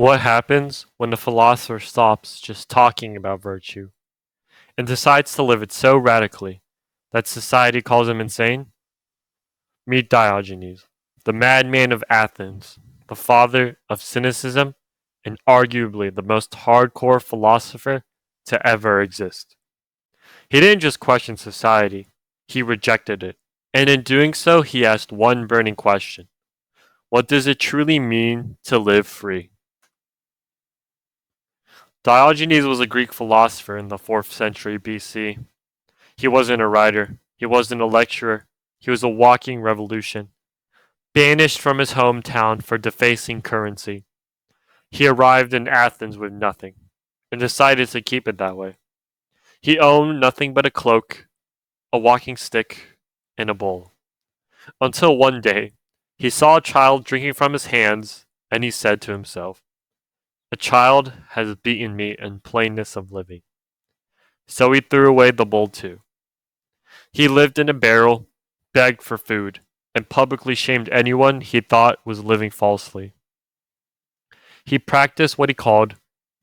What happens when a philosopher stops just talking about virtue and decides to live it so radically that society calls him insane? Meet Diogenes, the madman of Athens, the father of cynicism, and arguably the most hardcore philosopher to ever exist. He didn't just question society, he rejected it. And in doing so, he asked one burning question: what does it truly mean to live free? Diogenes was a Greek philosopher in the 4th century BC. He wasn't a writer, he wasn't a lecturer, he was a walking revolution. Banished from his hometown for defacing currency, he arrived in Athens with nothing, and decided to keep it that way. He owned nothing but a cloak, a walking stick, and a bowl. Until one day, he saw a child drinking from his hands, and he said to himself, "A child has beaten me in plainness of living." So he threw away the bowl too. He lived in a barrel, begged for food, and publicly shamed anyone he thought was living falsely. He practiced what he called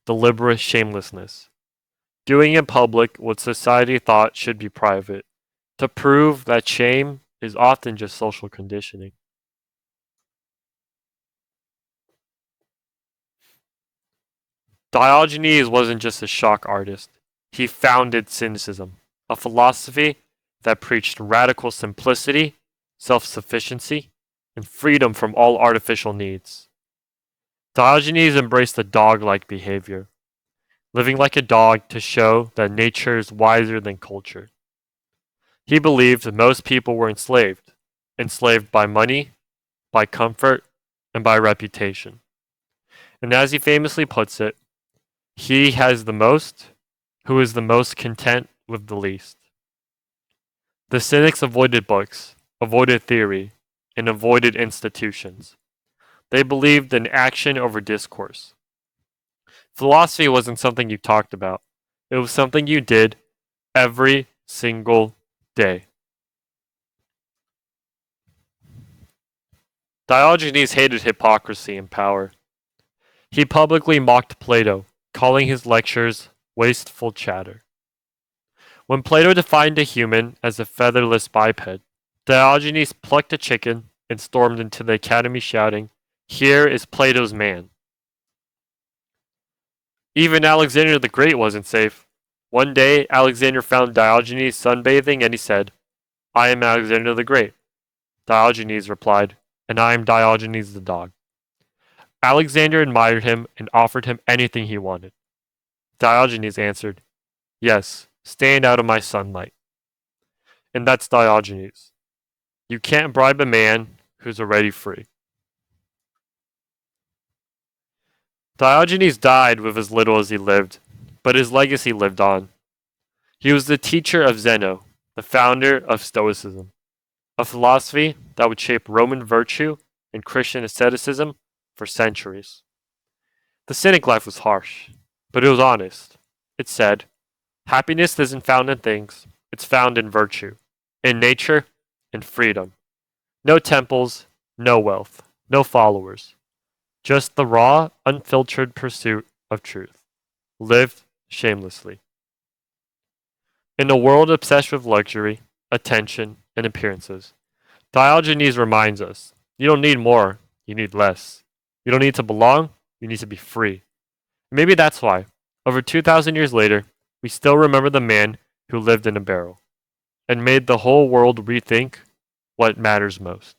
deliberate shamelessness, doing in public what society thought should be private, to prove that shame is often just social conditioning. Diogenes wasn't just a shock artist, he founded cynicism, a philosophy that preached radical simplicity, self sufficiency, and freedom from all artificial needs. Diogenes embraced a dog like behavior, living like a dog to show that nature is wiser than culture. He believed most people were enslaved by money, by comfort, and by reputation. And as he famously puts it, he has the most who is the most content with the least. The Cynics avoided books, avoided theory, and avoided institutions. They believed in action over discourse. Philosophy wasn't something you talked about, it was something you did every single day. Diogenes hated hypocrisy and power. He publicly mocked Plato, calling his lectures wasteful chatter. When Plato defined a human as a featherless biped, Diogenes plucked a chicken and stormed into the academy shouting, "Here is Plato's man." Even Alexander the Great wasn't safe. One day, Alexander found Diogenes sunbathing and he said, "I am Alexander the Great." Diogenes replied, "And I am Diogenes the dog." Alexander admired him and offered him anything he wanted. Diogenes answered, "Yes, stand out of my sunlight." And that's Diogenes. You can't bribe a man who's already free. Diogenes died with as little as he lived, but his legacy lived on. He was the teacher of Zeno, the founder of Stoicism, a philosophy that would shape Roman virtue and Christian asceticism for centuries. The Cynic life was harsh, but it was honest. It said, happiness isn't found in things, it's found in virtue, in nature, in freedom. No temples, no wealth, no followers. Just the raw, unfiltered pursuit of truth, lived shamelessly. In a world obsessed with luxury, attention, and appearances, Diogenes reminds us you don't need more, you need less. You don't need to belong, you need to be free. Maybe that's why, over 2,000 years later, we still remember the man who lived in a barrel and made the whole world rethink what matters most.